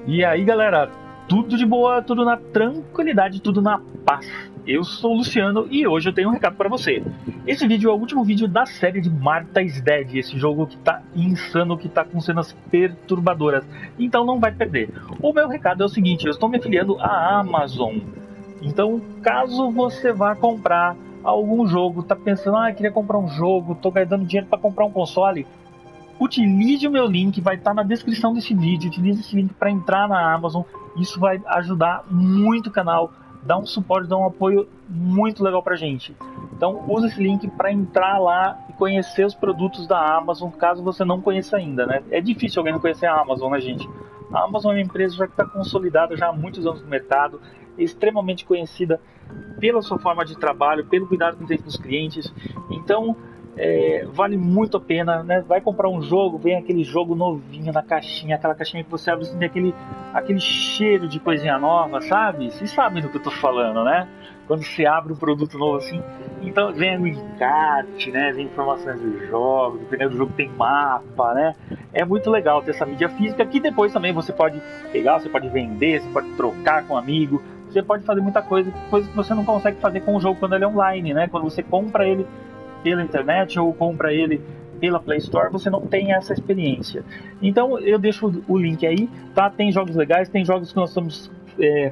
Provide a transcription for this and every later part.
E aí galera, tudo de boa, tudo na tranquilidade, tudo na paz. Eu sou o Luciano e hoje eu tenho um recado para você. Esse vídeo é o último vídeo da série de Parte's Dead, esse jogo que tá insano, que tá com cenas perturbadoras, então não vai perder. O meu recado é o seguinte, eu estou me afiliando à Amazon, então caso você vá comprar algum jogo, tá pensando, queria comprar um jogo, tô guardando dinheiro para comprar um console, utilize o meu link, vai estar na descrição desse vídeo. Utilize esse link para entrar na Amazon. Isso vai ajudar muito o canal, dar um suporte, dar um apoio muito legal pra gente. Então use esse link para entrar lá e conhecer os produtos da Amazon, caso você não conheça ainda, né? É difícil alguém não conhecer a Amazon, né, gente? A Amazon é uma empresa já que está consolidada já há muitos anos no mercado, é extremamente conhecida pela sua forma de trabalho, pelo cuidado que tem com os clientes. Então vale muito a pena, né? Vai comprar um jogo, vem aquele jogo novinho na caixinha, aquela caixinha que você abre e tem aquele cheiro de coisinha nova, sabe? Vocês sabem do que eu tô falando, né? Quando você abre um produto novo assim, então vem o encarte, né? Vem informações do jogo, dependendo do jogo tem mapa, né? É muito legal ter essa mídia física que depois também você pode pegar, você pode vender, você pode trocar com um amigo, você pode fazer muita coisa que você não consegue fazer com o jogo quando ele é online, né? Quando você compra ele pela internet ou compra ele pela Play Store, você não tem essa experiência. Então eu deixo o link aí, tá? Tem jogos legais, tem jogos que nós estamos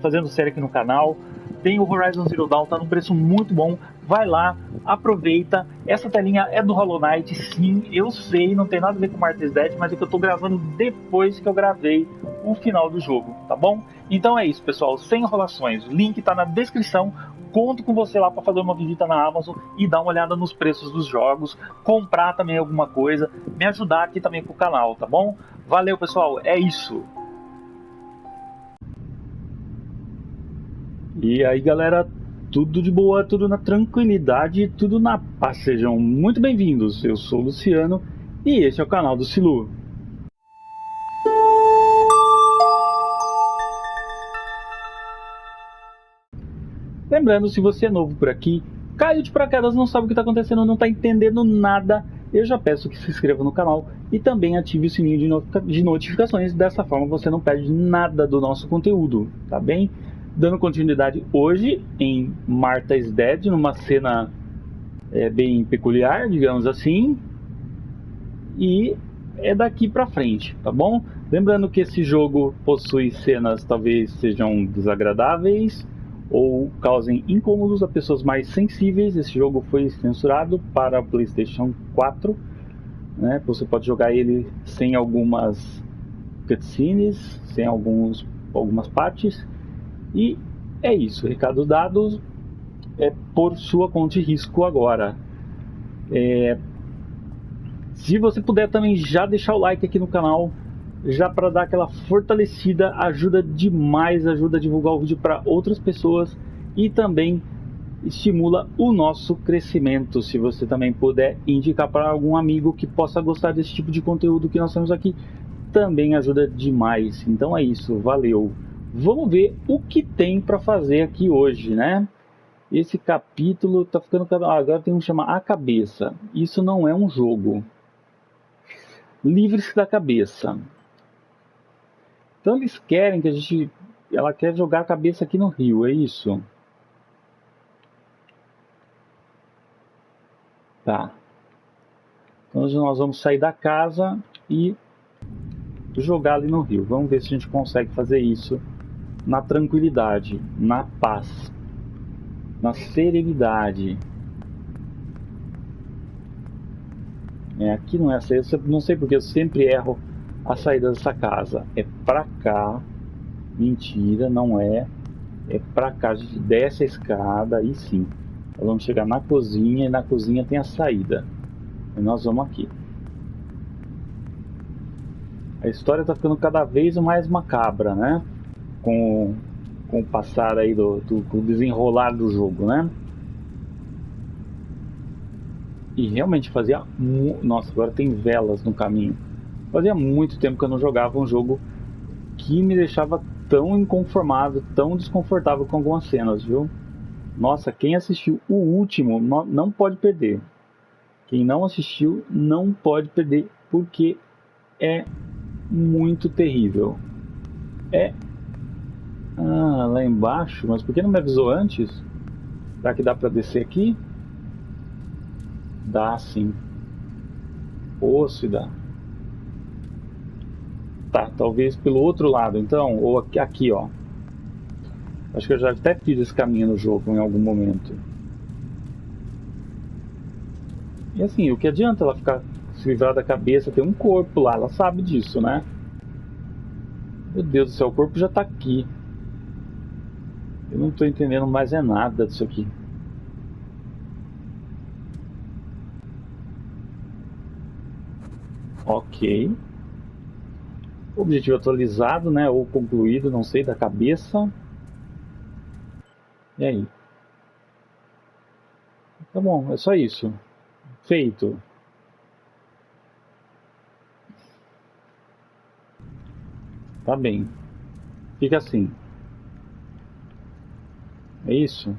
fazendo série aqui no canal. Tem o Horizon Zero Dawn, tá num preço muito bom. Vai lá, aproveita. Essa telinha é do Hollow Knight, sim, eu sei, não tem nada a ver com Parte's Dead, mas é que eu tô gravando depois que eu gravei o final do jogo, tá bom? Então é isso, pessoal, sem enrolações. O link tá na descrição. Conto com você lá para fazer uma visita na Amazon e dar uma olhada nos preços dos jogos, comprar também alguma coisa, me ajudar aqui também com o canal, tá bom? Valeu, pessoal, é isso. E aí, galera, tudo de boa, tudo na tranquilidade, tudo na paz. Sejam muito bem-vindos. Eu sou o Luciano e esse é o canal do Silu. Lembrando, se você é novo por aqui, caiu de paraquedas, não sabe o que está acontecendo, não está entendendo nada, eu já peço que se inscreva no canal e também ative o sininho de notificações. Dessa forma você não perde nada do nosso conteúdo, tá bem? Dando continuidade hoje em Parte's Dead, numa cena bem peculiar, digamos assim, e é daqui pra frente, tá bom? Lembrando que esse jogo possui cenas talvez sejam desagradáveis ou causem incômodos a pessoas mais sensíveis. Esse jogo foi censurado para o PlayStation 4, né? Você pode jogar ele sem algumas cutscenes, sem algumas partes. E é isso, recado dado, por sua conta e risco agora. Se você puder também já deixar o like aqui no canal, já para dar aquela fortalecida, ajuda demais, ajuda a divulgar o vídeo para outras pessoas e também estimula o nosso crescimento. Se você também puder indicar para algum amigo que possa gostar desse tipo de conteúdo que nós temos aqui, também ajuda demais. Então é isso, valeu. Vamos ver o que tem para fazer aqui hoje, né? Esse capítulo tá ficando... agora tem um que chama A Cabeça. Isso não é um jogo. Livre-se da cabeça. Então eles querem que ela quer jogar a cabeça aqui no rio, é isso? Tá. Então hoje nós vamos sair da casa e jogar ali no rio. Vamos ver se a gente consegue fazer isso na tranquilidade, na paz, na serenidade. Aqui não é essa, eu não sei porque eu sempre erro a saída dessa casa. É pra cá. Mentira, não é. É pra cá, a gente desce a escada, aí sim. Nós vamos chegar na cozinha e na cozinha tem a saída. E nós vamos aqui. A história tá ficando cada vez mais macabra, né? Com o passar aí do desenrolar do jogo, né? E realmente fazia... Nossa, agora tem velas no caminho. Fazia muito tempo que eu não jogava um jogo que me deixava tão inconformado, tão desconfortável com algumas cenas, viu? Nossa, quem assistiu o último não pode perder. Quem não assistiu não pode perder, porque é muito terrível. é... Ah, lá embaixo? Mas por que não me avisou antes? Será que dá pra descer aqui? Dá sim. Ou se dá. Tá, talvez pelo outro lado então, ou aqui, ó. Acho que eu já até fiz esse caminho no jogo em algum momento. E assim, o que adianta ela ficar se livrar da cabeça? Tem um corpo lá, ela sabe disso, né? Meu Deus do céu, o corpo já tá aqui. Eu não tô entendendo mais é nada disso aqui. Ok. Objetivo atualizado, né? Ou concluído, não sei, da cabeça. E aí? Tá bom, é só isso. Feito. Tá bem. Fica assim. É isso?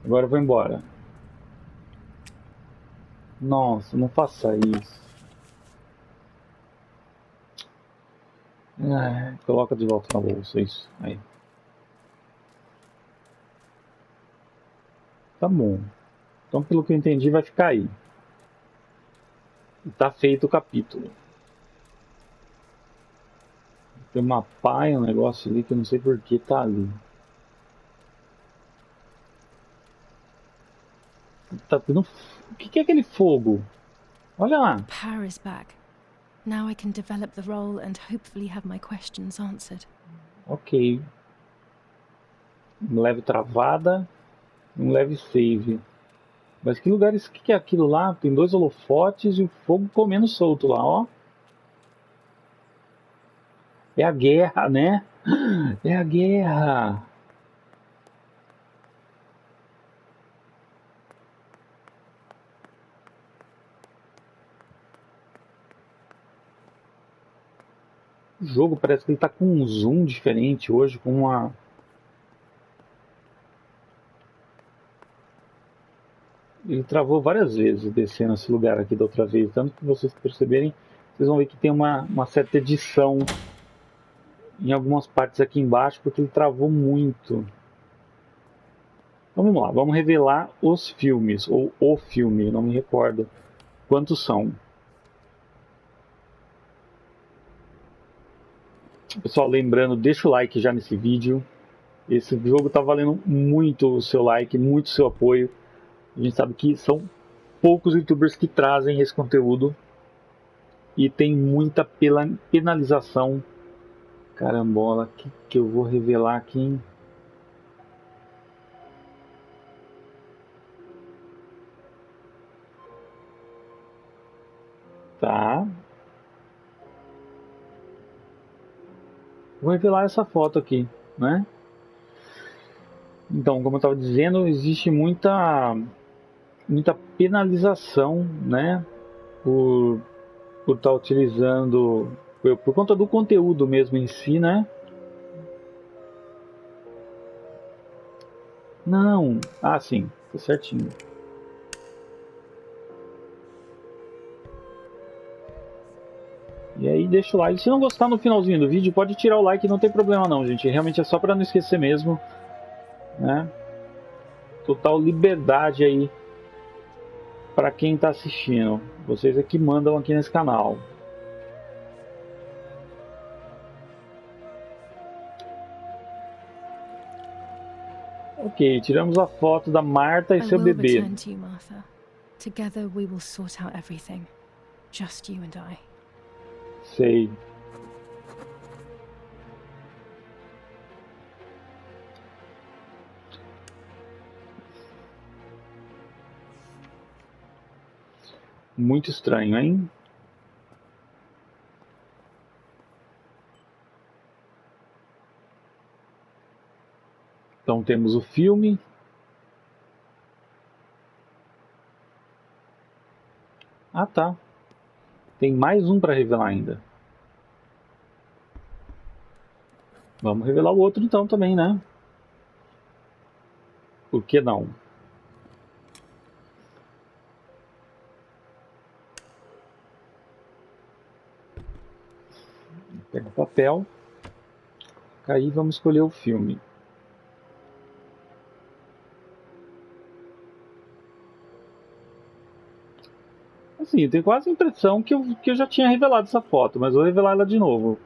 Agora eu vou embora. Nossa, não faça isso. Coloca de volta na bolsa, isso. Aí. Tá bom. Então, pelo que eu entendi, vai ficar aí. E tá feito o capítulo. Tem uma paia, um negócio ali que eu não sei por que tá ali. Tá tendo... O que é aquele fogo? Olha lá. Power is back. Now I can develop the role and hopefully have my questions answered. Ok. Um leve travada, um leve save. Mas que lugar isso? Que é aquilo lá? Tem dois holofotes e o fogo comendo solto lá, ó. É a guerra, né? É a guerra. O jogo parece que ele tá com um zoom diferente hoje, com uma... Ele travou várias vezes descendo esse lugar aqui da outra vez. Tanto que vocês perceberem, vocês vão ver que tem uma certa edição em algumas partes aqui embaixo, porque ele travou muito. Então vamos lá, vamos revelar os filmes, ou o filme, não me recordo quantos são. Pessoal, lembrando, deixa o like já nesse vídeo. Esse jogo tá valendo muito o seu like, muito o seu apoio. A gente sabe que são poucos youtubers que trazem esse conteúdo e tem muita penalização. Carambola, que eu vou revelar aqui, hein? Tá. Vou revelar essa foto aqui, né? Então, como eu estava dizendo, existe muita penalização, né? Por estar utilizando, por conta do conteúdo mesmo em si, né? Não, ah sim, tá certinho. E aí deixa o like. Se não gostar no finalzinho do vídeo, pode tirar o like, não tem problema não, gente. Realmente é só para não esquecer mesmo, né? Total liberdade aí para quem está assistindo. Vocês é que mandam aqui nesse canal. Ok, tiramos a foto da Marta e seu bebê. return to you, Martha. Together we will sort out everything. Just you and I. Sei. Muito estranho, hein? Então temos o filme. Ah, tá. Tem mais um para revelar ainda. Vamos revelar o outro então também, né? Por que não? Pega o papel. Aí vamos escolher o filme. Assim, eu tenho quase a impressão que eu já tinha revelado essa foto, mas vou revelar ela de novo.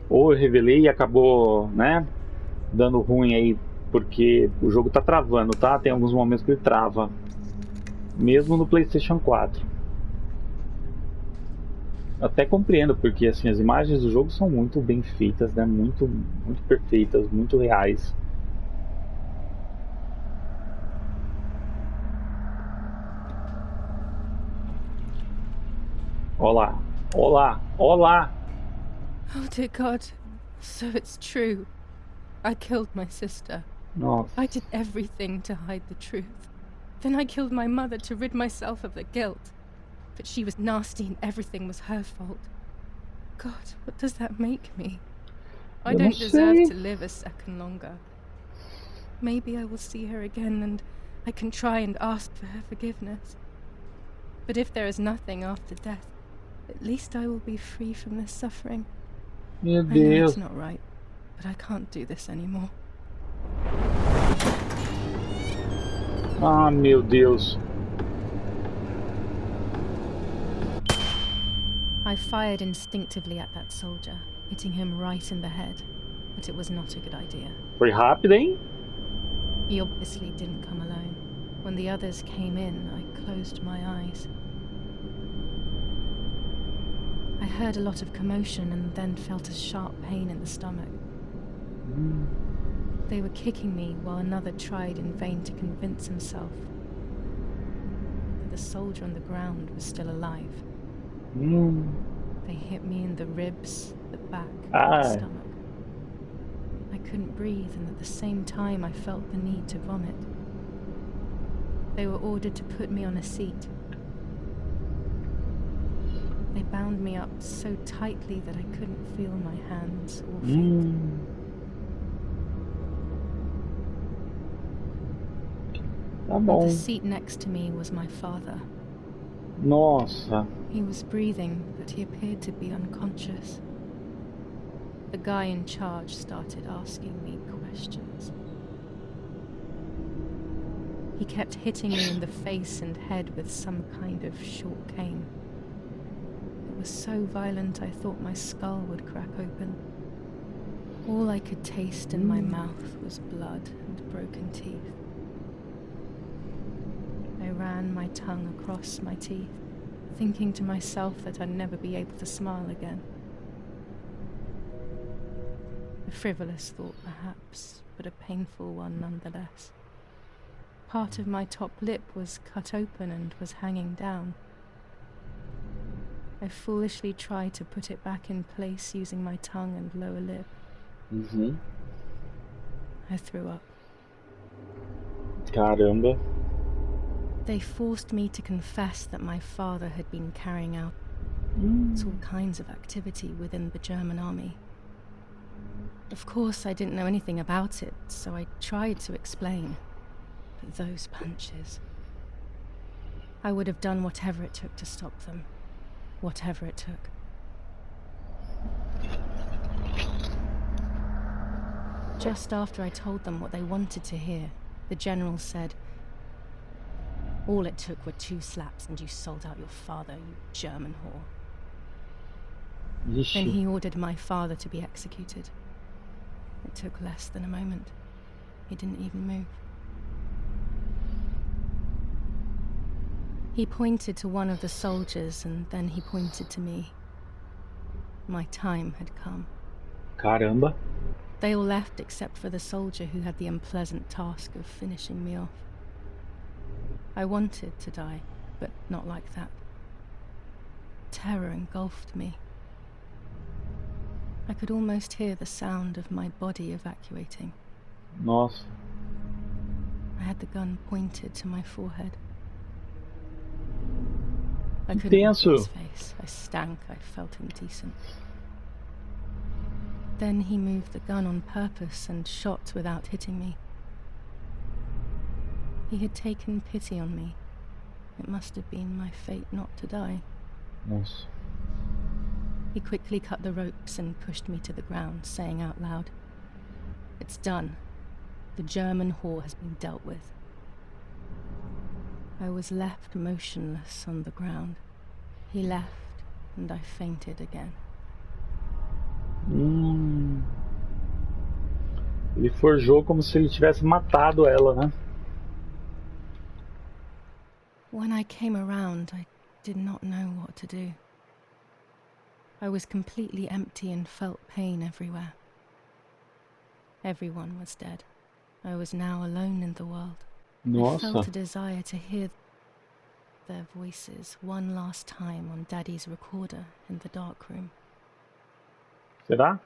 Ou eu revelei e acabou, né, dando ruim aí, porque o jogo tá travando, tá? Tem alguns momentos que ele trava. Mesmo no PlayStation 4. Até compreendo, porque assim, as imagens do jogo são muito bem feitas, né? Muito perfeitas, muito reais. Olá, olá, olá! Oh dear God, so it's true. I killed my sister. Nossa. I did everything to hide the truth. Then I killed my mother to rid myself of the guilt. But she was nasty and everything was her fault. God, what does that make me? I Eu não don't deserve sei. to live a second longer. Maybe I will see her again and I can try and ask for her forgiveness. But if there is nothing after death, at least I will be free from this suffering. Meu I know Deus. it's not right, but I can't do this anymore. Ah, meu Deus. I fired instinctively at that soldier, hitting him right in the head, but it was not a good idea. Foi rápido, hein? He obviously didn't come alone. When the others came in, I closed my eyes. I heard a lot of commotion and then felt a sharp pain in the stomach. They were kicking me while another tried in vain to convince himself that the soldier on the ground was still alive. They hit me in the ribs, the back, the stomach. I couldn't breathe, and at the same time I felt the need to vomit. They were ordered to put me on a seat. They bound me up so tightly that I couldn't feel my hands or feet. Tá bom. On the seat next to me was my father. Nossa. He was breathing, but he appeared to be unconscious. The guy in charge started asking me questions. He kept hitting me in the face and head with some kind of short cane. It was so violent I thought my skull would crack open. All I could taste in my mouth was blood and broken teeth. I ran my tongue across my teeth, thinking to myself that I'd never be able to smile again. A frivolous thought, perhaps, but a painful one nonetheless. Part of my top lip was cut open and was hanging down. I foolishly tried to put it back in place using my tongue and lower lip. I threw up. Caramba. They forced me to confess that my father had been carrying out all kinds of activity within the German army. Of course, I didn't know anything about it, so I tried to explain. But those punches... I would have done whatever it took to stop them. Whatever it took. Just after I told them what they wanted to hear, the general said, "All it took were 2 slaps and you sold out your father, you German whore." Then he ordered my father to be executed. It took less than a moment. He didn't even move. He pointed to one of the soldiers and then he pointed to me. My time had come. Caramba. They all left except for the soldier who had the unpleasant task of finishing me off. I wanted to die, but not like that. Terror engulfed me. I could almost hear the sound of my body evacuating. Nossa. I had the gun pointed to my forehead. I couldn't look at his face. I stank. I felt indecent. Then he moved the gun on purpose and shot without hitting me. He had taken pity on me. It must have been my fate not to die. Nossa. He quickly cut the ropes and pushed me to the ground, saying out loud, "It's done. The German whore has been dealt with." I was left motionless on the ground. He left, and I fainted again. Ele forjou como se ele tivesse matado ela, né? When I came around, I did not know what to do. I was completely empty and felt pain everywhere. Everyone was dead. I was now alone in the world. Nossa. I felt a desire to hear their voices one last time on Daddy's recorder in the dark room. Será?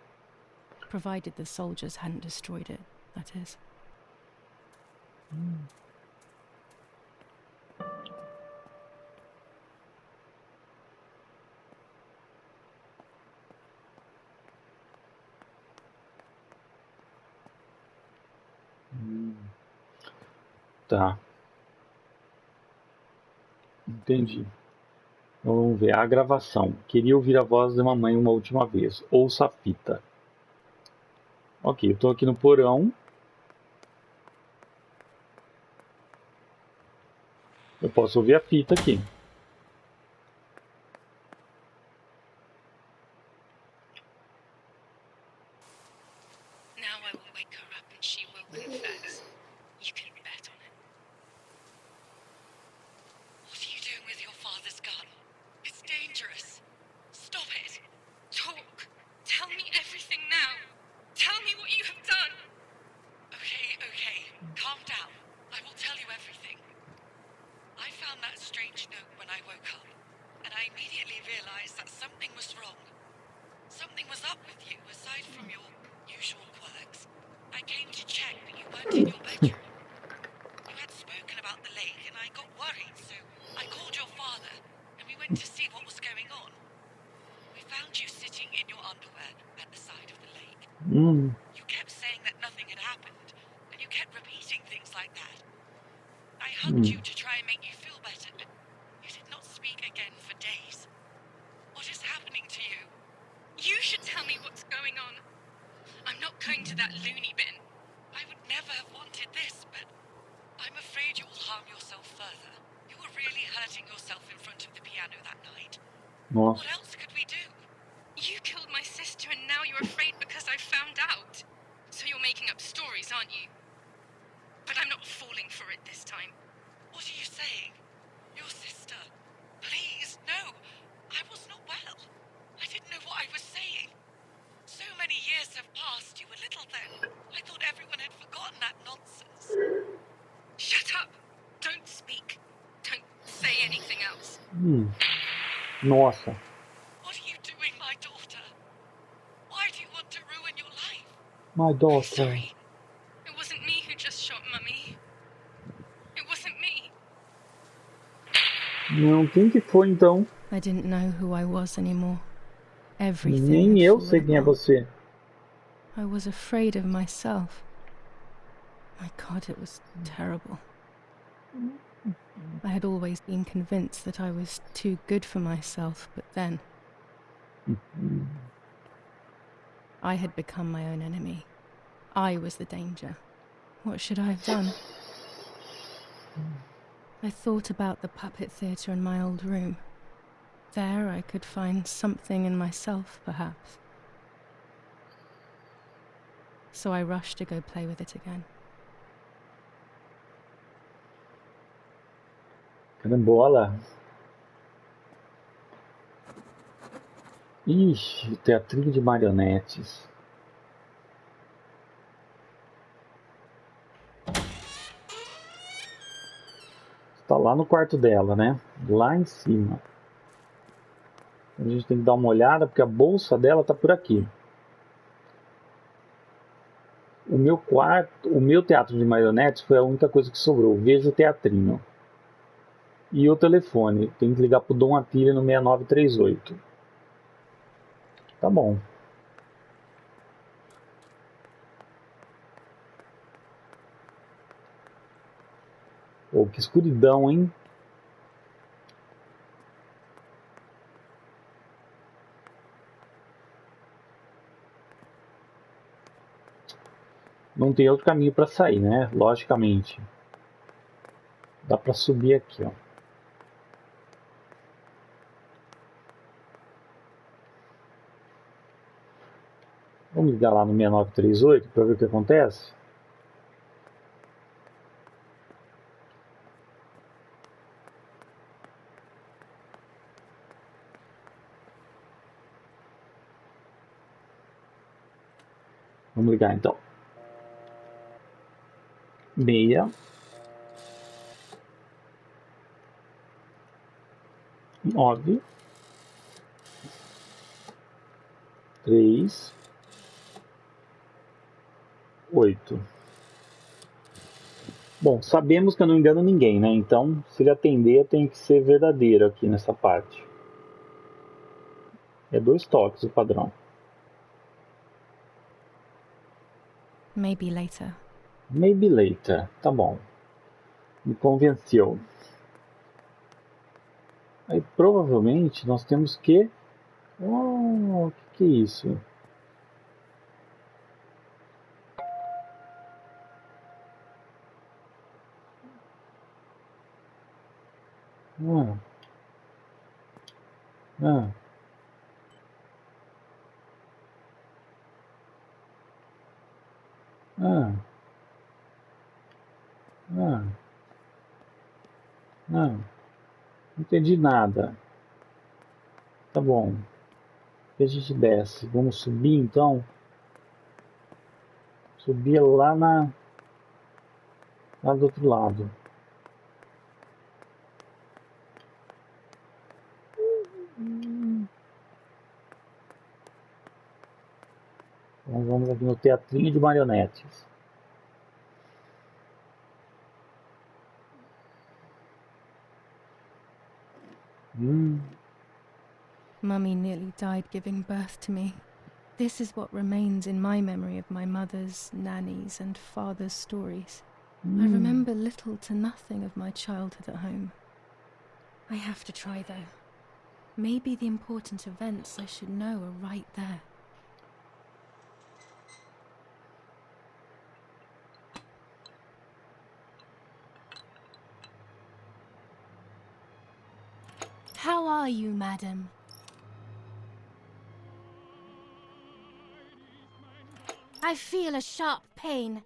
Provided the soldiers hadn't destroyed it, that is. Tá. Entendi. Vamos ver a gravação. Queria ouvir a voz da mamãe uma última vez. Ouça a fita. Ok, eu tô aqui no porão. Eu posso ouvir a fita aqui. Now I will wake her up and she will confess. You can bet on it. What are you doing with your father's gun? It's dangerous. Stop it. Talk. Tell me everything now. Tell me what you have done. Okay. Calm down. I will tell you everything. I found that strange note when I woke up, and I immediately realized that something was wrong. Something was up with you, aside from your usual quirks. I came to check, but you weren't in your bedroom. You had spoken about the lake, and I got worried, so I called your father, and we went to see what was going on. We found you sitting in your underwear at the side of the lake. You kept saying that nothing had happened, and you kept repeating things like that. I hugged you to try and make you feel better, but you did not speak again for days. What is happening to you? You should tell me what's going on. I'm not going to that loony bin. I would never have wanted this, but I'm afraid you will harm yourself further. You were really hurting yourself in front of the piano that night. Nossa. What else could we do? You killed my sister and now you're afraid because I found out. So you're making up stories, aren't you? But I'm not falling for it this time. What are you saying? Your sister? Please, no. I was not well. I didn't know what I was saying. So many years have passed. You were little then. I thought everyone had forgotten that nonsense. Shut up. Don't speak. Don't say anything else. Nossa. What are you doing, my daughter? Why do you want to ruin your life? My daughter. Sorry. It wasn't me who just shot Mummy. It wasn't me. Não, quem que foi então? I didn't know who I was anymore. Everything Nem had eu fallen sei quem é apart. você. I was afraid of myself. My God, it was terrible. I had always been convinced that I was too good for myself, but then I had become my own enemy. I was the danger. What should I have done? I thought about the puppet theatre in my old room. There I could find something in myself, perhaps. So I rushed to go play with it again. Carambola. Ixi, teatrinho de marionetes. Está lá no quarto dela, né? Lá em cima. A gente tem que dar uma olhada porque a bolsa dela tá por aqui. O meu quarto, o meu teatro de marionetes foi a única coisa que sobrou. Veja o teatrinho. E o telefone. Tem que ligar pro Dom Atílio no 6938. Tá bom. Oh, que escuridão, hein? Não tem outro caminho para sair, né? Logicamente. Dá para subir aqui, ó. Vamos ligar lá no 6938 para ver o que acontece. Vamos ligar então. 6 9 3 8. Bom, sabemos que eu não engano ninguém, né? Então, se ele atender, tem que ser verdadeiro aqui nessa parte. É 2 toques o padrão. Maybe later. Maybe later. Tá bom. Me convenceu. Aí provavelmente nós temos que... Oh, o que é isso? Ah. Ah. Ah. Ah. Não entendi nada. Tá bom. E a gente desce. Vamos subir então. Subir lá do outro lado. Então vamos aqui no teatrinho de marionetes. Mummy nearly died giving birth to me. This is what remains in my memory of my mother's, nanny's, and father's stories. I remember little to nothing of my childhood at home. I have to try, though. Maybe the important events I should know are right there. How are you, madam? I feel a sharp pain.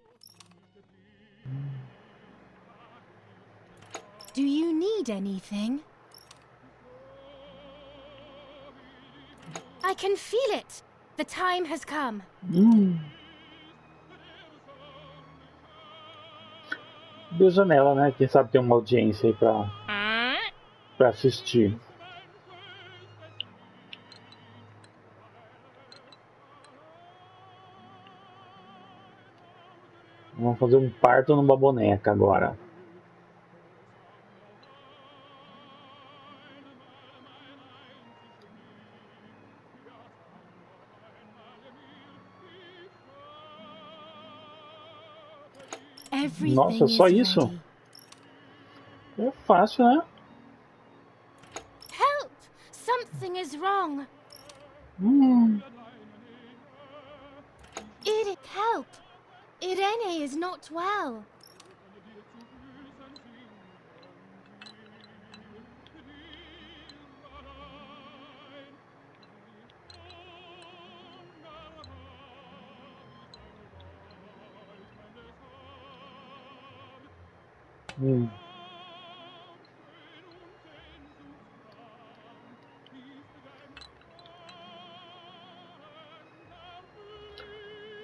Do you need anything? I can feel it. The time has come. Deu janela, né? Quem sabe tem uma audiência aí pra assistir. Vamos fazer um parto numa boneca agora. Nossa, só isso? É fácil, né? Help! Something is wrong. Help! Irene is not well.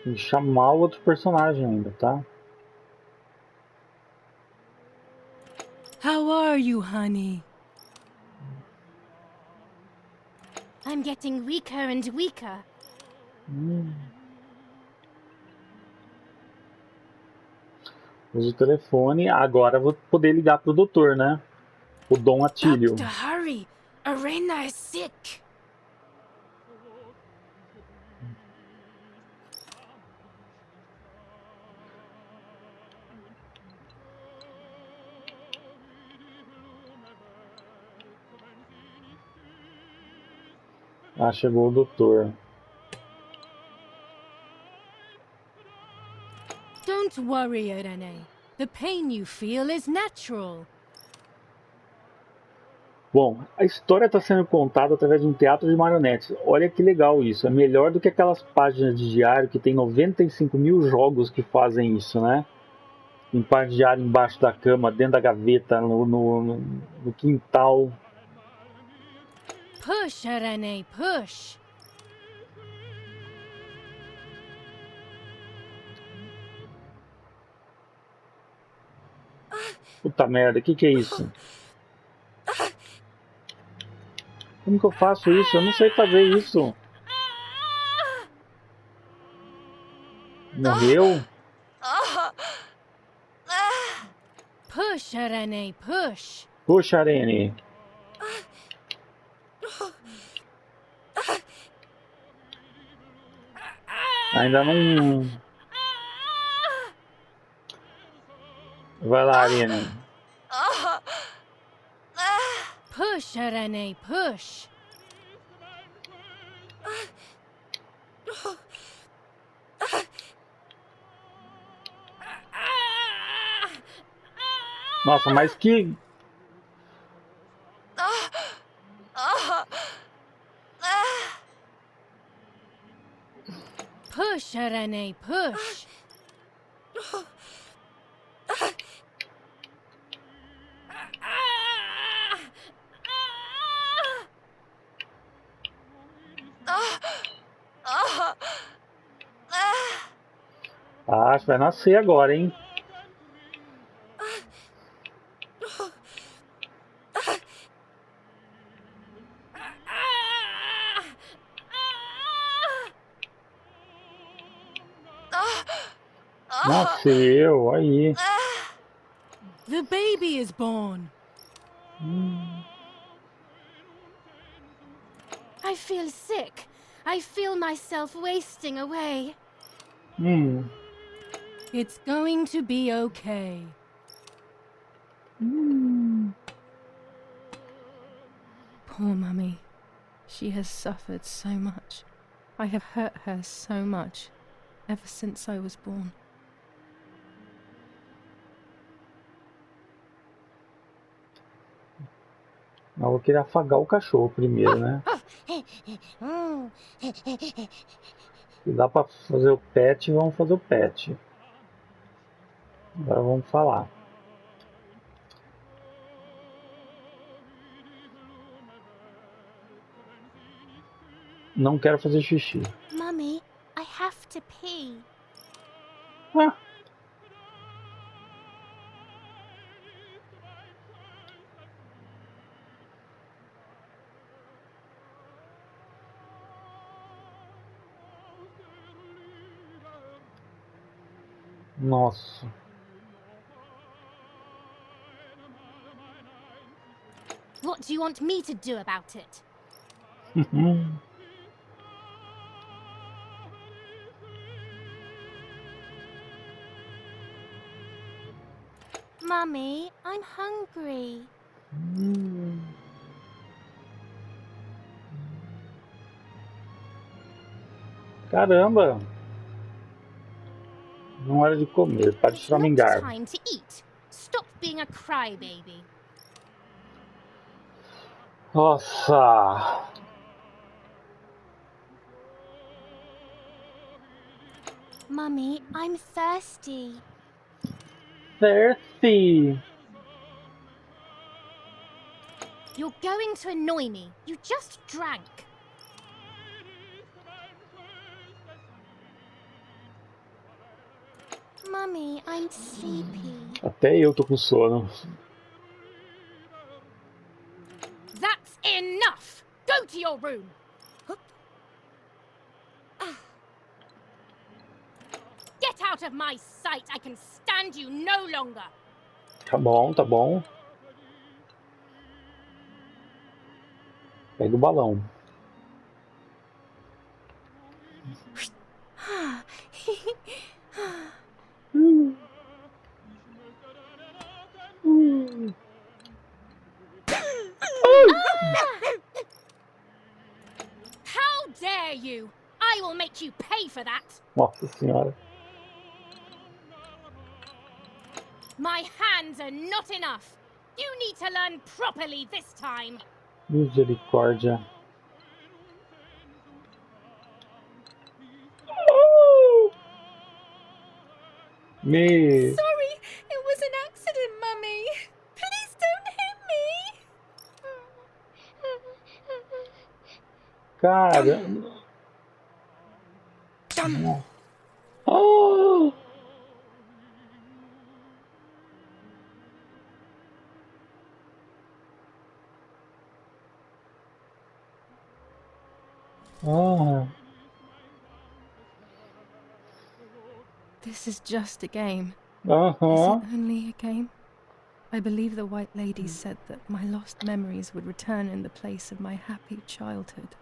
Tem que chamar o outro personagem ainda, tá? How are you, honey? I'm getting weaker and weaker. Usa o telefone. Agora vou poder ligar pro doutor, né? O Dom Atílio. Doctor, hurry! Irena is sick. Ah, chegou o doutor. Don't worry, Irene. The pain you feel is natural. Bom, a história está sendo contada através de um teatro de marionetes. Olha que legal isso. É melhor do que aquelas páginas de diário que tem 95 mil jogos que fazem isso, né? Em página de diário embaixo da cama, dentro da gaveta, no quintal. Push, Irene, push. Puta merda, que é isso? Como que eu faço isso? Eu não sei fazer isso. Morreu? Push, Irene, push. Poxa, Arene. Ainda não... Vai lá, Arene. Push, Irene, push. Nossa, mas que... Push, Irene, push. Ah, acho que vai nascer agora, hein? Nasceu, aí. The baby is born. I feel sick. I feel myself wasting away. It's going to be okay. Poor Mummy. She has suffered so much. I have hurt her so much ever since I was born. Eu vou querer afagar o cachorro primeiro, né? Se dá pra fazer o pet, vamos fazer o pet. Agora vamos falar. Não quero fazer xixi. Mummy, I have to pee. Ah. Nossa. What do you want me to do about it? Mummy, I'm hungry. Caramba. Não era de comer, para de It's not choramingar. time to eat. Stop being a crybaby. Nossa. Mummy, I'm thirsty. Thirsty. You're going to annoy me. You just drank. Mummy, I'm sleepy. Até eu tô com sono. That's enough! Go to your room! Get out of my sight! I can stand you no longer! Tá bom, tá bom. Pega o balão. you. I will make you pay for that. Nossa senhora. My hands are not enough. You need to learn properly this time. Misericórdia. Me. Sorry, it was an accident, Mummy. Please don't hit me. Caramba. Oh. Ah. This is just a game. Aham. Is it only a game? I believe the White Lady said that my lost memories would return in the place of my happy childhood.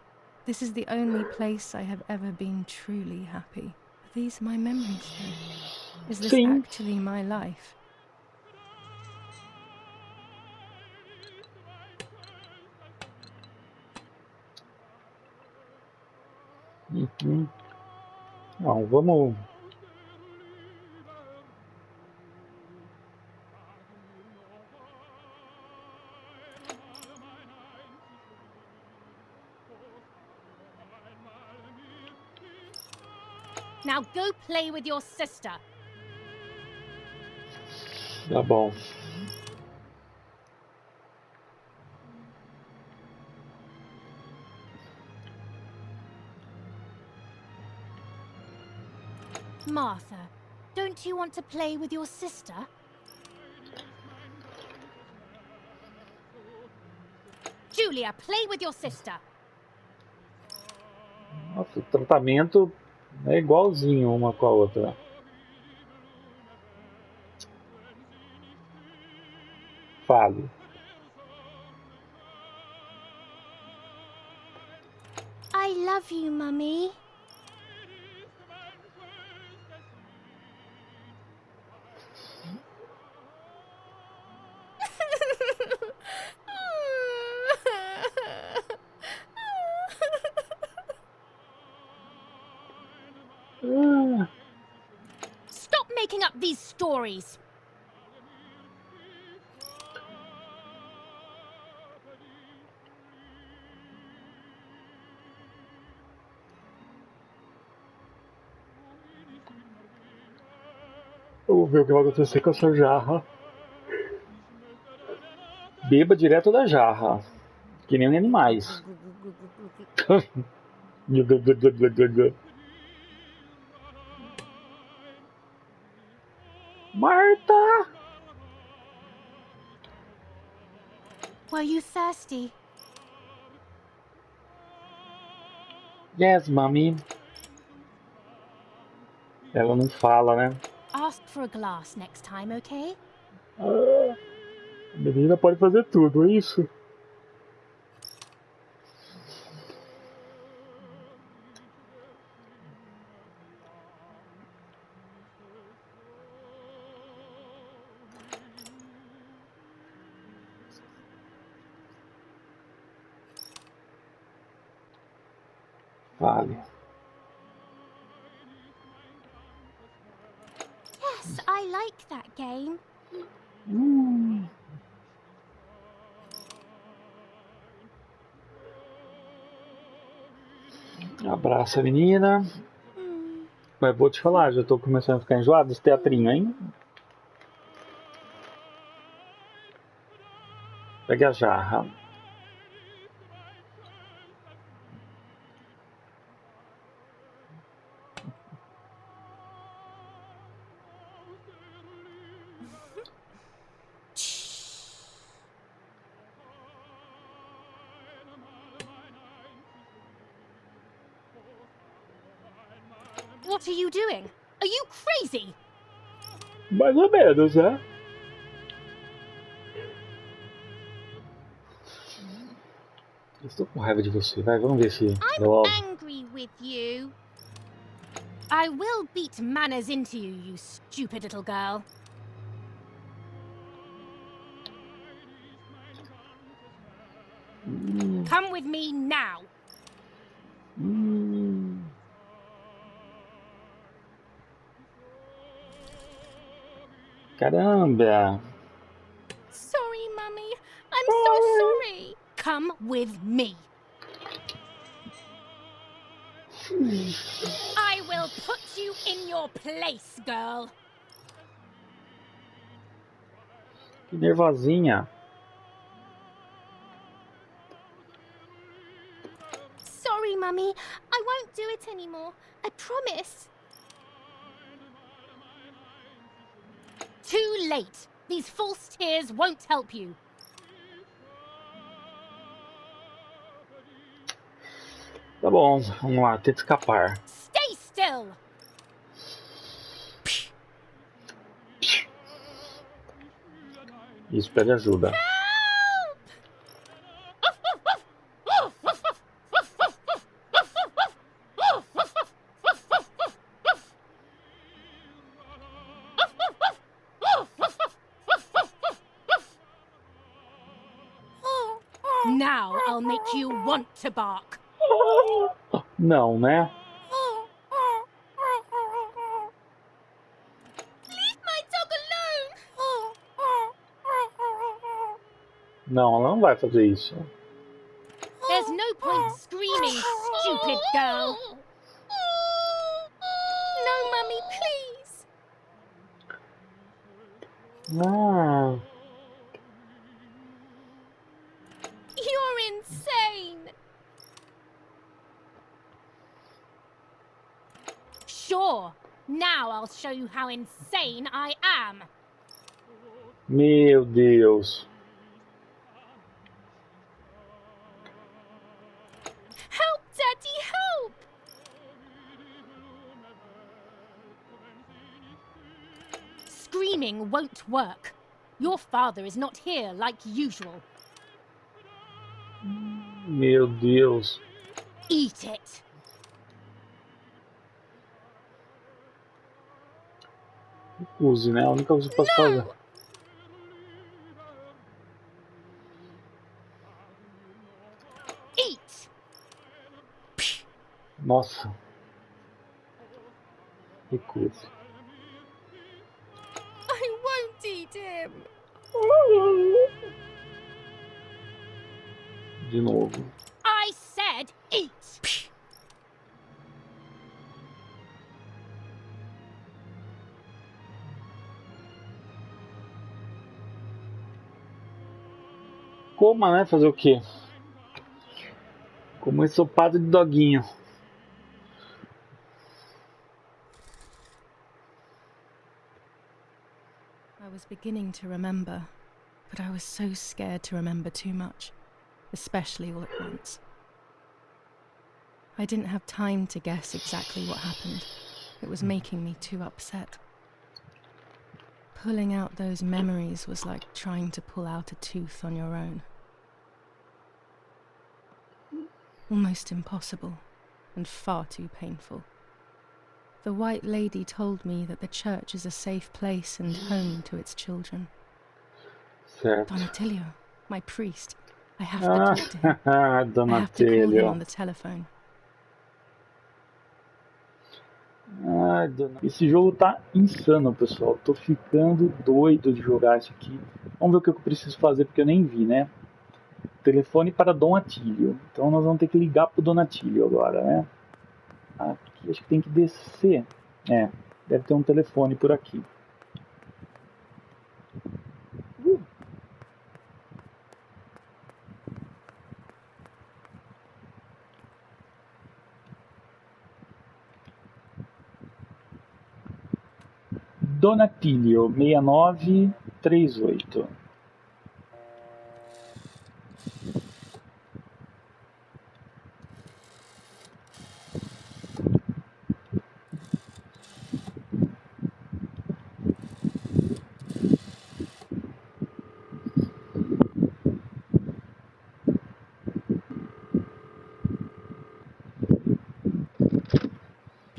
This is the only place I have ever been truly happy. Are these my memories then? Is this Sim. actually my life? Uhum. Não, vamos. Now go play with your sister. Tá bom. Martha, don't you want to play with your sister? Julia, play with your sister. Nossa, o tratamento é igualzinho uma com a outra. Fale. I love you, Mummy. Stop making up these stories. Vamos ver o que vai acontecer com essa jarra. Beba direto da jarra. Que nem animais. Marta! Were you thirsty? Yes, mommy. Ela não fala, né? Ask for a glass next time, okay? Ah, a menina pode fazer tudo, é isso? Vale. Yes, I like that game. Abraça a menina. Mas vou te falar, já tô começando a ficar enjoado desse teatrinho, hein? Pegue a jarra. What are you doing? Are you crazy? Mais ou menos, né? Estou com raiva de você. Vai, vamos ver se resolve. I'm angry with you. I will beat manners into you, you stupid little girl. Come with me now. Caramba! Sorry, Mummy. I'm so sorry. Come with me. I will put you in your place, girl. Que nervosinha. Sorry, Mummy. I won't do it anymore. I promise. Too late. These false tears won't help you. Tá bom, vamos lá, tenta escapar. Stay still. Isso pede ajuda. Now I'll make you want to bark. Não, né? Leave my dog alone. Não, ela não vai fazer isso. There's no point screaming, stupid girl. No, Mummy, please. Ah, You're insane. Sure. Now I'll show you how insane I am. meu Deus. Help, Daddy, help. Screaming won't work. Your father is not here like usual. Meu Deus. Eat it. Use, né? A única coisa que eu posso fazer. Eat. Nossa. Recuse. I won't eat him. De novo. I said eat. Coma, né? Fazer o quê? Como ensopado de doguinho. I was beginning to remember, but I was so scared to remember too much, especially all at once. I didn't have time to guess exactly what happened. It was making me too upset. Pulling out those memories was like trying to pull out a tooth on your own. Almost impossible, and far too painful. The White Lady told me that the church is a safe place and home to its children. Certo. Donatello, my priest. I have to talk to him. I have to call him Donatello. on the telephone. Ai, dona... Esse jogo tá insano, pessoal. Tô ficando doido de jogar isso aqui. Vamos ver o que eu preciso fazer, porque eu nem vi, né? Telefone para Dom Atílio. Então nós vamos ter que ligar pro Dom Atílio agora, né? Aqui, acho que tem que descer. É, deve ter um telefone por aqui. Donatilio 6938.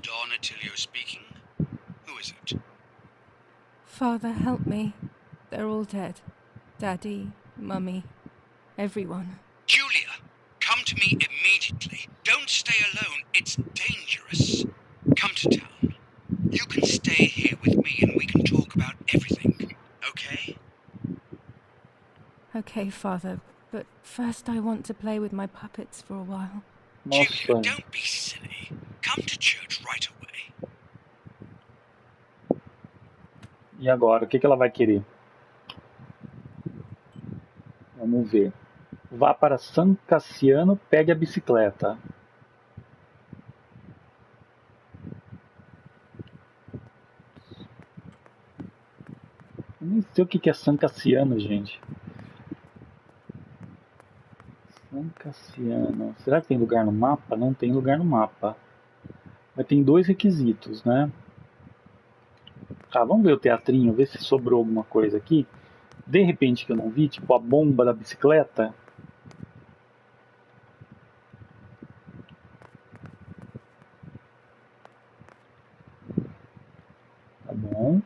Donatello speaking. Who is it? Father, help me. They're all dead. Daddy, Mummy, everyone. Julia, come to me immediately. Don't stay alone. It's dangerous. Come to town. You can stay here with me and we can talk about everything. Okay, Father, but first I want to play with my puppets for a while. Julia, Nossa. don't be silly. Come to church right away. E agora? O que ela vai querer? Vamos ver. Vá para San Cassiano, pegue a bicicleta. Eu nem sei o que é San Cassiano, gente. San Cassiano. Será que tem lugar no mapa? Não tem lugar no mapa. Mas tem 2 requisitos, né? Tá, vamos ver o teatrinho, ver se sobrou alguma coisa aqui. De repente que eu não vi, tipo a bomba da bicicleta. Tá bom.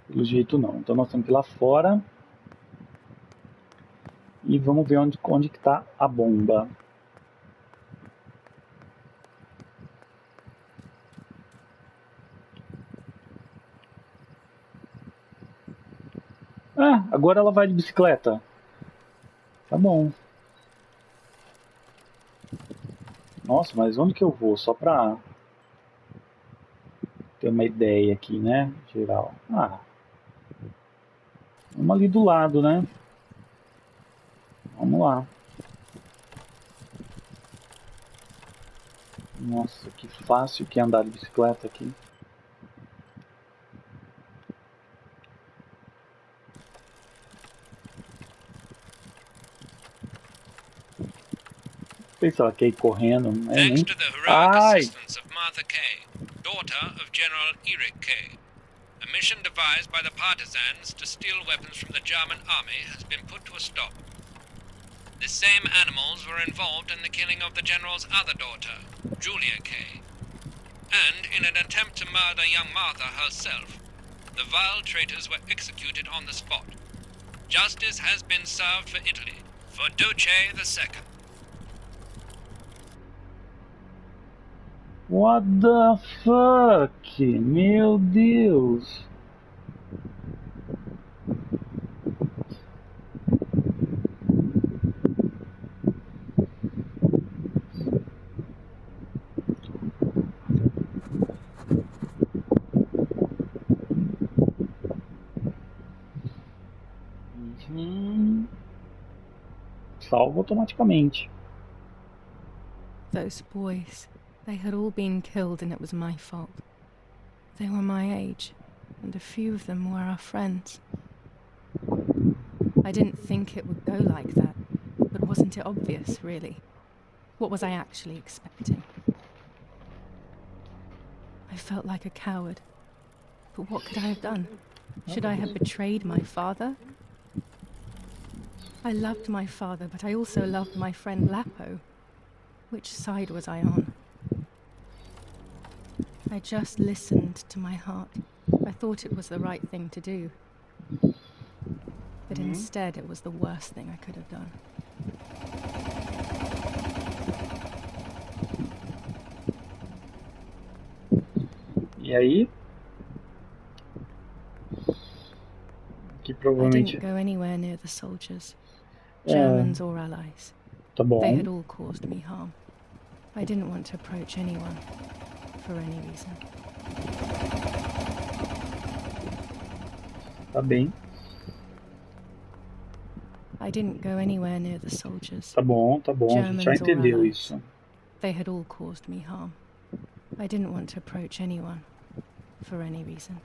Pelo jeito não. Então nós temos que ir lá fora. E vamos ver onde que tá a bomba. Ah, agora ela vai de bicicleta. Tá bom. Nossa, mas onde que eu vou? Só pra ter uma ideia aqui, né? Geral. Ah, vamos ali do lado, né? Vamos lá. Nossa, que fácil que é andar de bicicleta aqui. Não sei se ela quer ir correndo, né? Thanks Nem... to the heroic Ai! assistance of Martha Kay, daughter of General Eric Kay, a mission devised by the partisans to steal weapons from the German army has been put to a stop. The same animals were involved in the killing of the general's other daughter, Julia Kay. And in an attempt to murder young Martha herself, the vile traitors were executed on the spot. Justice has been served for Italy, for Duce II. What the fuck? Meu Deus! Salvo automaticamente. Those boys, they had all been killed and it was my fault. They were my age, and a few of them were our friends. I didn't think it would go like that, but wasn't it obvious, really? What was I actually expecting? I felt like a coward. But what could I have done? Should I have betrayed my father? I loved my father, but I also loved my friend Lapo. Which side was I on? I just listened to my heart. I thought it was the right thing to do. But instead, it was the worst thing I could have done. E aí? Que I provavelmente... didn't go anywhere near the soldiers, Germans or allies. Tá bom. They had all caused me harm. I didn't want to approach anyone, for any reason. Tá bem. I didn't go anywhere near the soldiers. Tá bom, a gente já Germans or entendeu allies. isso. They had all caused me harm. I didn't want to approach anyone, for any reason.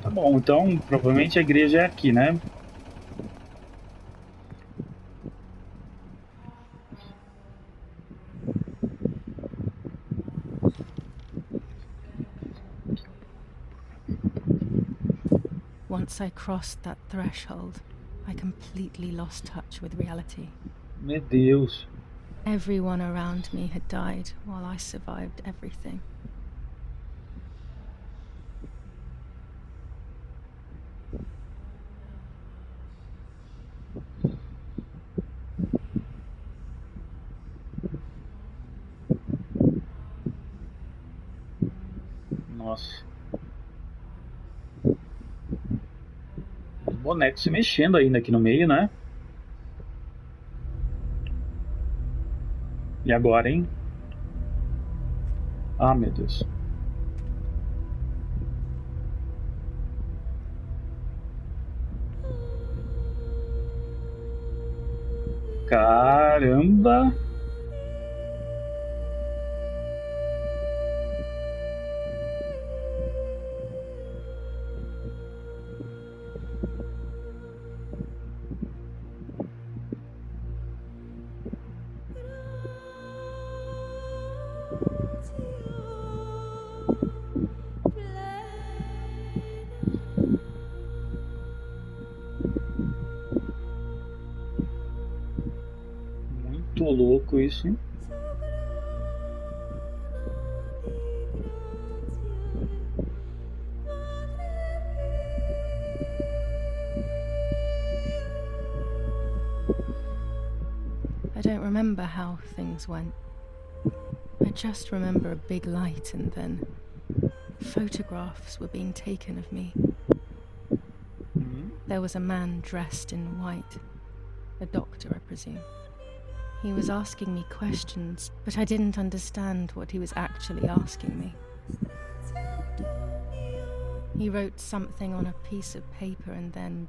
Tá bom, então provavelmente a igreja é aqui, né? Once I crossed that threshold, I completely lost touch with reality. Meu Deus. Everyone around me had died while I survived everything. Nossa. Os bonecos se mexendo ainda aqui no meio, né? E agora, hein? Ah, meu Deus. Caramba! Muito louco isso, hein? I don't remember how things went. I just remember a big light and then photographs were being taken of me. There was a man dressed in white. A doctor, I presume. He was asking me questions, but I didn't understand what he was actually asking me. He wrote something on a piece of paper and then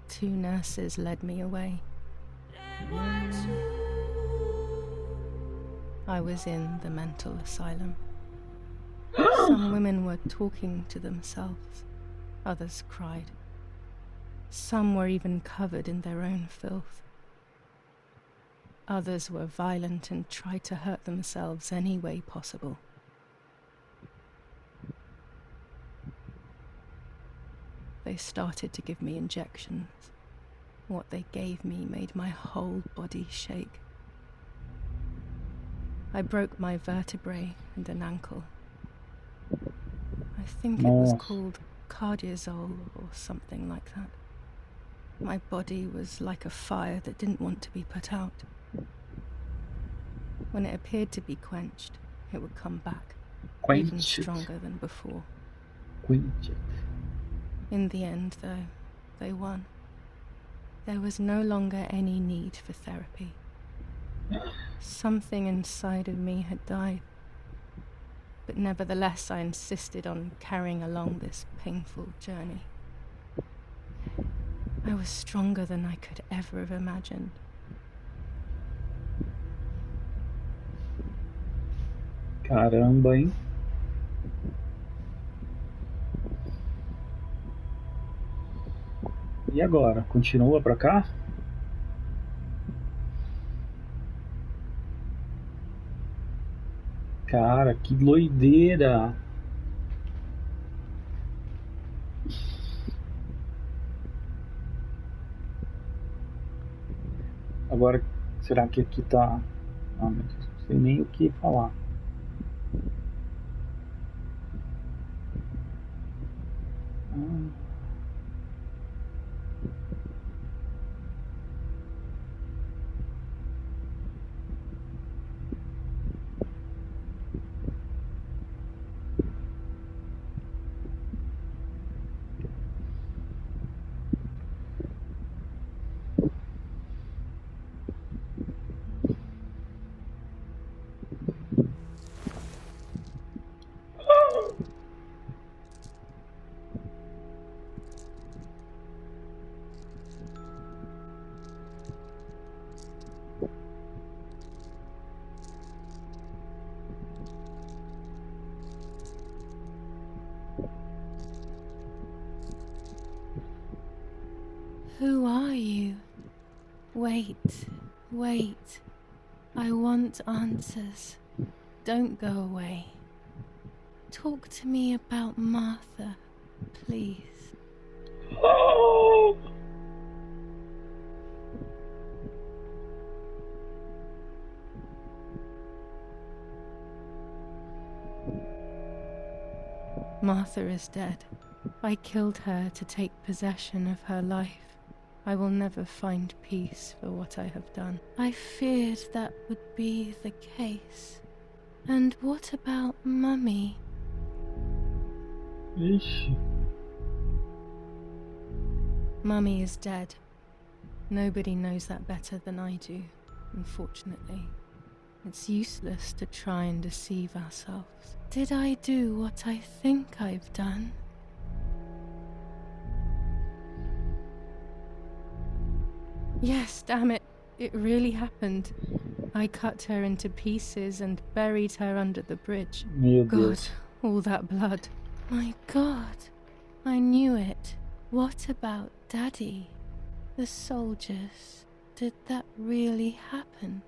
2 nurses led me away. I was in the mental asylum. Some women were talking to themselves. Others cried. Some were even covered in their own filth. Others were violent and tried to hurt themselves any way possible. They started to give me injections. What they gave me made my whole body shake. I broke my vertebrae and an ankle. I think it was called cardiazole or something like that. My body was like a fire that didn't want to be put out. When it appeared to be quenched, it would come back, even stronger than before. In the end, though, they won. There was no longer any need for therapy. Something inside of me had died. But nevertheless, I insisted on carrying along this painful journey. I was stronger than I could ever have imagined. Caramba, hein? E agora? Continua pra cá? Cara, que doideira! Agora, será que aqui tá... Ah, meu Deus, não sei nem o que falar. Who are you? Wait, wait. I want answers. Don't go away. Talk to me about Martha, please. Oh! Martha is dead. I killed her to take possession of her life. I will never find peace for what I have done. I feared that would be the case. And what about Mummy? Ixi. Mummy is dead. Nobody knows that better than I do, unfortunately. It's useless to try and deceive ourselves. Did I do what I think I've done? Yes, damn it. It really happened. I cut her into pieces and buried her under the bridge. Meu God, Deus. all that blood. My God, I knew it. What about Daddy? The soldiers? Did that really happen?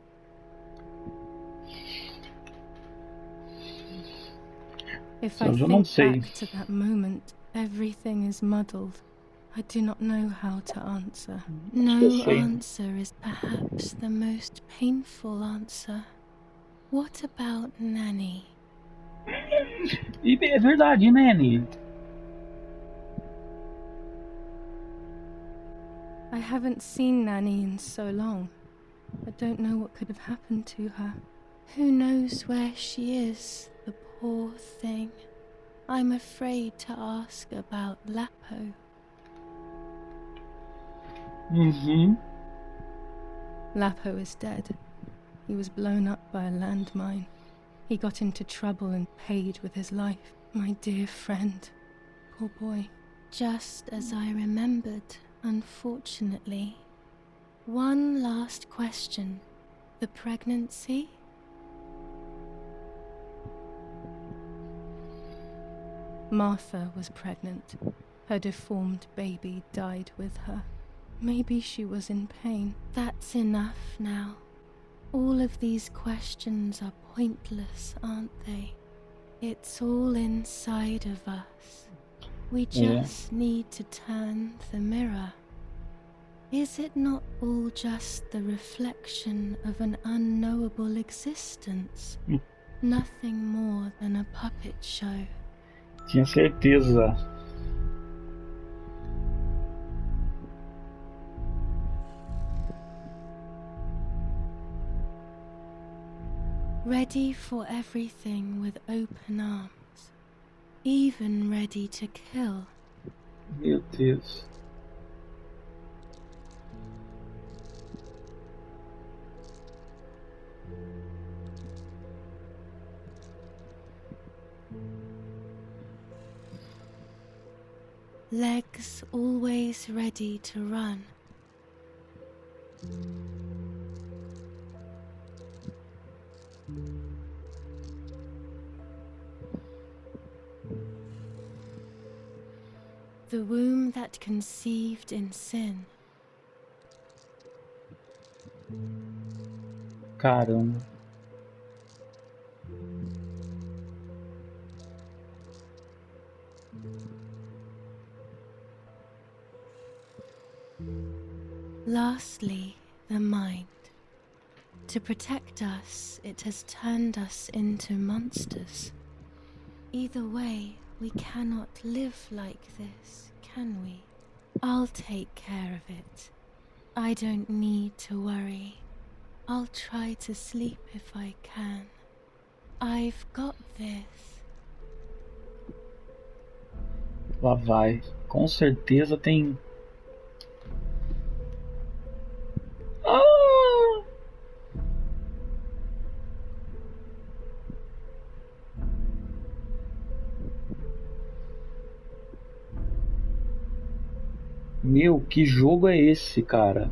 If I Eu não think sei. back to that moment, everything is muddled. I do not know how to answer. No answer is perhaps the most painful answer. What about Nanny? E é verdade, né, Annie? I haven't seen Nanny in so long. I don't know what could have happened to her. Who knows where she is, the poor thing. I'm afraid to ask about Lapo. Uhum. Lapo is dead. He was blown up by a landmine. He got into trouble and paid with his life. My dear friend. Poor boy. Just as I remembered, unfortunately. One last question. The pregnancy? Martha was pregnant. Her deformed baby died with her. Maybe she was in pain. That's enough now. All of these questions are pointless, aren't they? It's all inside of us. We just need to turn the mirror. Is it not all just the reflection of an unknowable existence? Nothing more than a puppet show. Tinha certeza. Ready for everything with open arms. Even ready to kill. Meu Deus. Legs always ready to run. The womb that conceived in sin. Caramba. Lastly, the mind. To protect us, it has turned us into monsters. Either way, we cannot live like this, can we? I'll take care of it. I don't need to worry. I'll try to sleep if I can. I've got this. Lá vai. Com certeza tem. Ah! Meu, que jogo é esse, cara?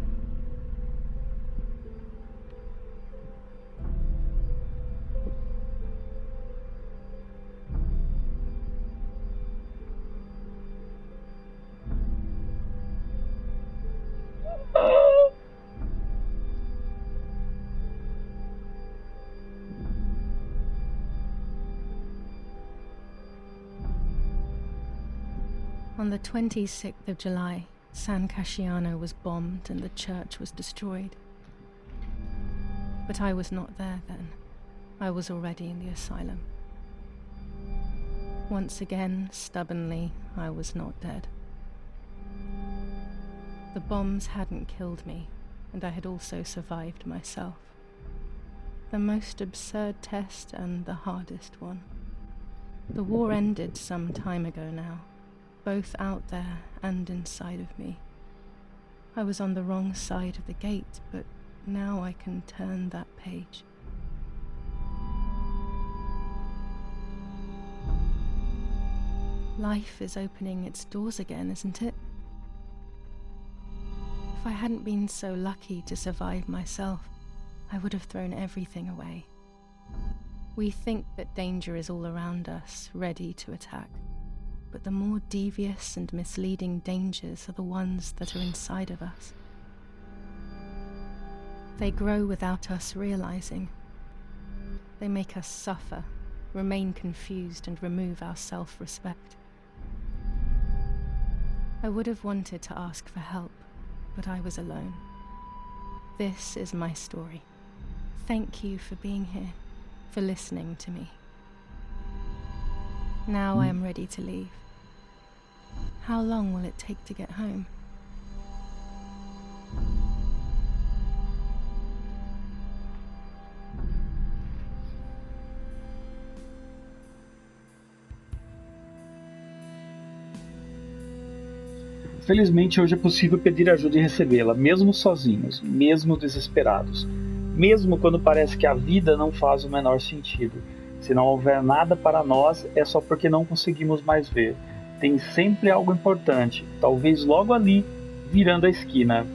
On the 26th of July, San Casciano was bombed and the church was destroyed. But I was not there then. I was already in the asylum. Once again, stubbornly, I was not dead. The bombs hadn't killed me, and I had also survived myself. The most absurd test and the hardest one. The war ended some time ago now, both out there and inside of me. I was on the wrong side of the gate, but now I can turn that page. Life is opening its doors again, isn't it? If I hadn't been so lucky to survive myself, I would have thrown everything away. We think that danger is all around us, ready to attack. But the more devious and misleading dangers are the ones that are inside of us. They grow without us realizing. They make us suffer, remain confused, and remove our self-respect. I would have wanted to ask for help, but I was alone. This is my story. Thank you for being here, for listening to me. Now I am ready to leave. How long will it take to get home? Felizmente hoje é possível pedir ajuda e recebê-la, mesmo sozinhos, mesmo desesperados, mesmo quando parece que a vida não faz o menor sentido. Se não houver nada para nós, é só porque não conseguimos mais ver. Tem sempre algo importante, talvez logo ali, virando a esquina.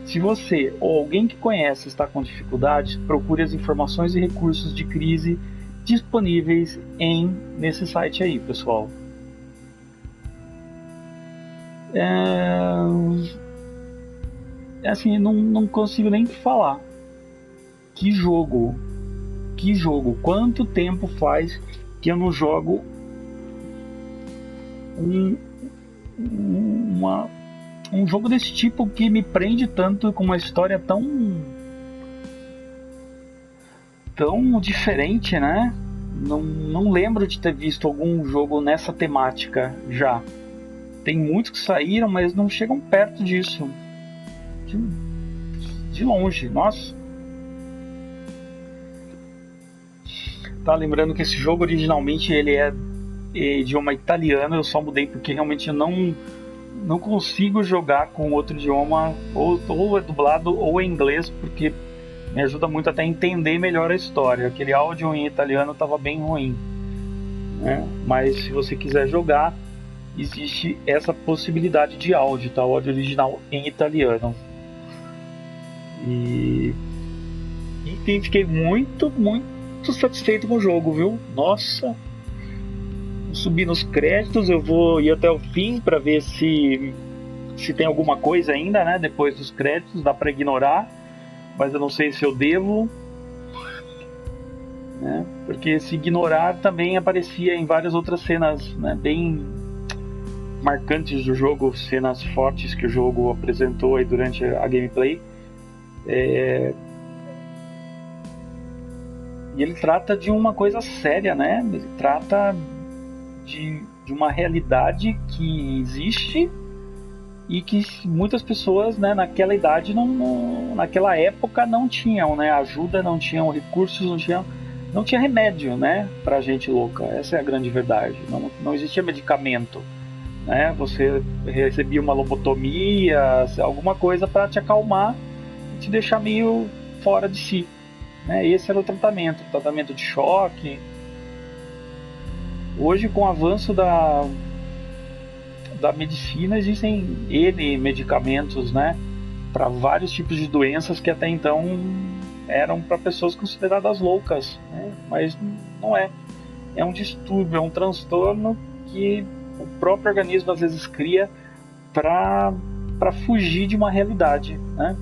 Se você ou alguém que conhece está com dificuldades, procure as informações e recursos de crise disponíveis nesse site aí, pessoal. Assim, não consigo nem falar. Que jogo! Quanto tempo faz que eu não jogo um jogo desse tipo que me prende tanto, com uma história tão diferente, né? Não lembro de ter visto algum jogo nessa temática já. Tem muitos que saíram, mas não chegam perto disso. De longe, nossa. Tá, lembrando que esse jogo originalmente ele é idioma italiano. Eu só mudei porque realmente eu não consigo jogar com outro idioma, ou é dublado ou é inglês, porque me ajuda muito até a entender melhor a história. Aquele áudio em italiano estava bem ruim, né? Mas se você quiser jogar, existe essa possibilidade de áudio, tá? O áudio original em italiano. E enfim, fiquei muito satisfeito com o jogo, viu? Nossa! Vou subir nos créditos, eu vou ir até o fim para ver se tem alguma coisa ainda, né? Depois dos créditos, dá para ignorar, mas eu não sei se eu devo, né? Porque se ignorar também aparecia em várias outras cenas, né? Bem marcantes do jogo, cenas fortes que o jogo apresentou aí durante a gameplay. E ele trata de uma coisa séria, né? Ele trata de uma realidade que existe e que muitas pessoas, né, naquela idade, naquela época não tinham, né, ajuda, não tinham recursos, não tinha remédio, né, pra gente louca. Essa é a grande verdade. Não existia medicamento, né? Você recebia uma lobotomia, alguma coisa para te acalmar e te deixar meio fora de si, né? Esse era o tratamento de choque. Hoje, com o avanço da medicina, existem medicamentos, né, para vários tipos de doenças que até então eram para pessoas consideradas loucas, né? Mas não é. É um distúrbio, é um transtorno que o próprio organismo às vezes cria para fugir de uma realidade, né?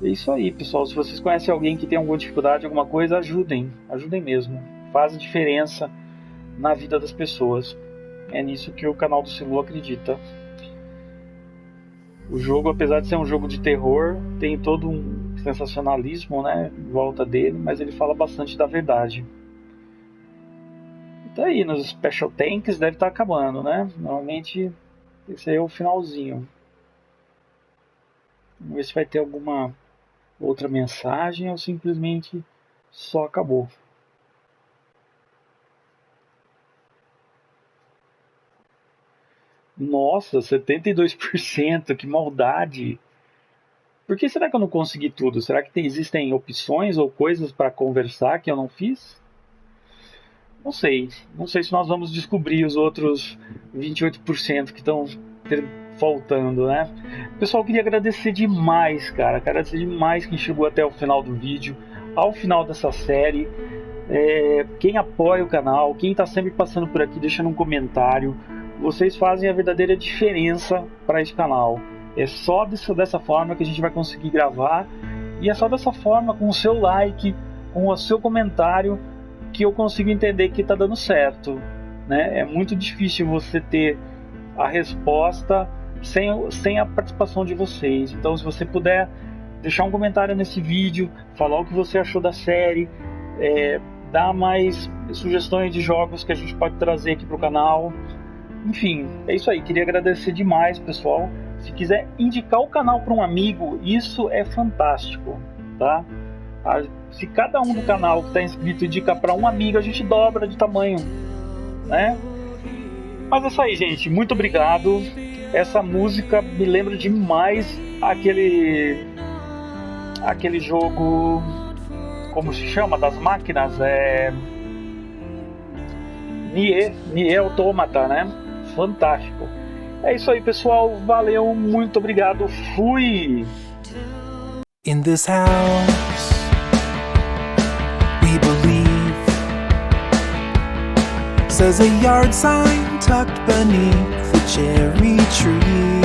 É isso aí, pessoal. Se vocês conhecem alguém que tem alguma dificuldade, alguma coisa, ajudem mesmo. Faz a diferença na vida das pessoas. É nisso que o canal do Silu acredita. O jogo, apesar de ser um jogo de terror, tem todo um sensacionalismo, né, em volta dele, mas ele fala bastante da verdade. E tá aí, nos Special Tanks deve estar acabando, né? Normalmente esse aí é o finalzinho. Vamos ver se vai ter alguma outra mensagem ou simplesmente só acabou. Nossa, 72%, que maldade! Por que será que eu não consegui tudo? Será que existem opções ou coisas para conversar que eu não fiz? Não sei se nós vamos descobrir os outros 28% que estão faltando, né? Pessoal, queria agradecer demais, cara. Agradecer demais quem chegou até o final do vídeo, ao final dessa série. Quem apoia o canal, quem está sempre passando por aqui, deixando um comentário. Vocês fazem a verdadeira diferença para esse canal. É só dessa forma que a gente vai conseguir gravar. E é só dessa forma, com o seu like, com o seu comentário, que eu consigo entender que está dando certo, né? É muito difícil você ter a resposta sem a participação de vocês. Então, se você puder deixar um comentário nesse vídeo, falar o que você achou da série, dar mais sugestões de jogos que a gente pode trazer aqui para o canal. Enfim, é isso aí. Queria agradecer demais, pessoal. Se quiser indicar o canal para um amigo, isso é fantástico, tá? Se cada um do canal que está inscrito indicar para um amigo, a gente dobra de tamanho, né? Mas é isso aí, gente. Muito obrigado. Essa música me lembra demais aquele jogo, como se chama, das máquinas, Nier Automata, né? Fantástico. É isso aí, pessoal. Valeu, muito obrigado. Fui! In this house, we believe, says a yard sign tucked beneath the cherry tree,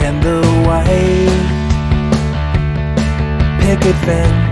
and the white picket fence